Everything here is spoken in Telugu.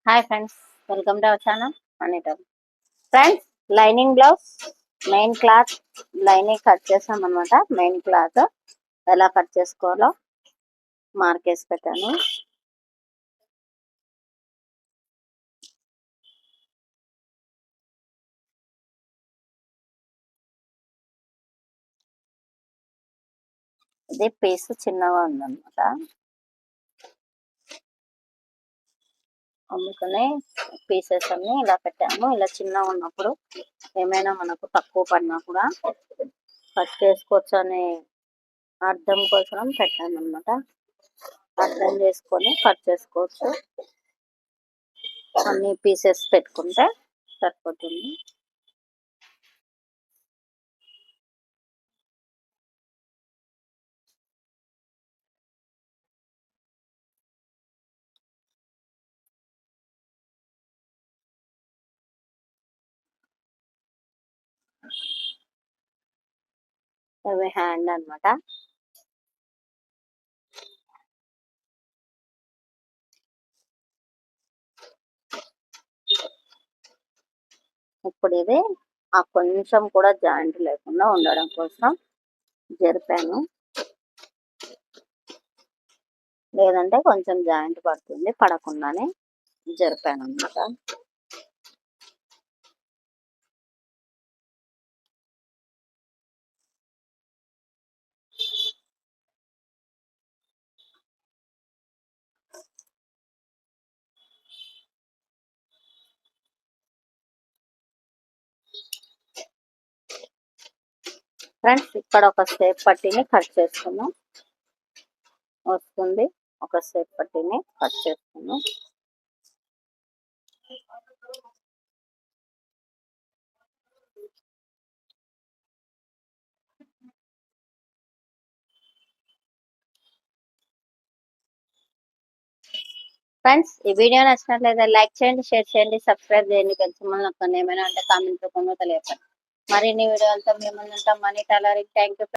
Hi friends, welcome to our channel మనీటం. Friends, lining blouse main cloth lining cut చేసాం అనమాట. మెయిన్ క్లాత్ ఎలా కట్ చేసుకోవాలో మార్కేసి పెట్టాను. ఇది పీస్ చిన్నగా ఉందన్నమాట, అందుకనే పీసెస్ అన్ని ఇలా పెట్టాము. ఇలా చిన్నగా ఉన్నప్పుడు ఏమైనా మనకు తక్కువ పడినా కూడా కట్ చేసుకోవచ్చు అనే అర్థం కోసం పెట్టాను అనమాట. అర్థం చేసుకొని కట్ చేసుకోవచ్చు. అన్ని పీసెస్ పెట్టుకుంటే సరిపోతుంది. అవి హ్యాండ్ అనమాట. ఇప్పుడు ఇది ఆ కొంచెం కూడా జాయింట్ లేకుండా ఉండడం కోసం జరిపాను, లేదంటే కొంచెం జాయింట్ పడుతుంది, పడకుండానే జరిపాను అనమాట. ఫ్రెండ్స్, ఇక్కడ ఒక స్టెప్ పట్టిని కట్ చేసుకున్నాం వస్తుంది. ఒక స్టెప్ పట్టిని కట్ చేసుకున్నాం. ఫ్రెండ్స్, ఈ వీడియో నచ్చినట్లయితే లైక్ చేయండి, షేర్ చేయండి, సబ్స్క్రైబ్ చేయండి. పెంచమని నాకు ఏమైనా అంటే కామెంట్ రూపంలో తెలియపండి. మరిన్ని వీడియోలతో మేము ఉంటాం. Money tailoring. Thank you.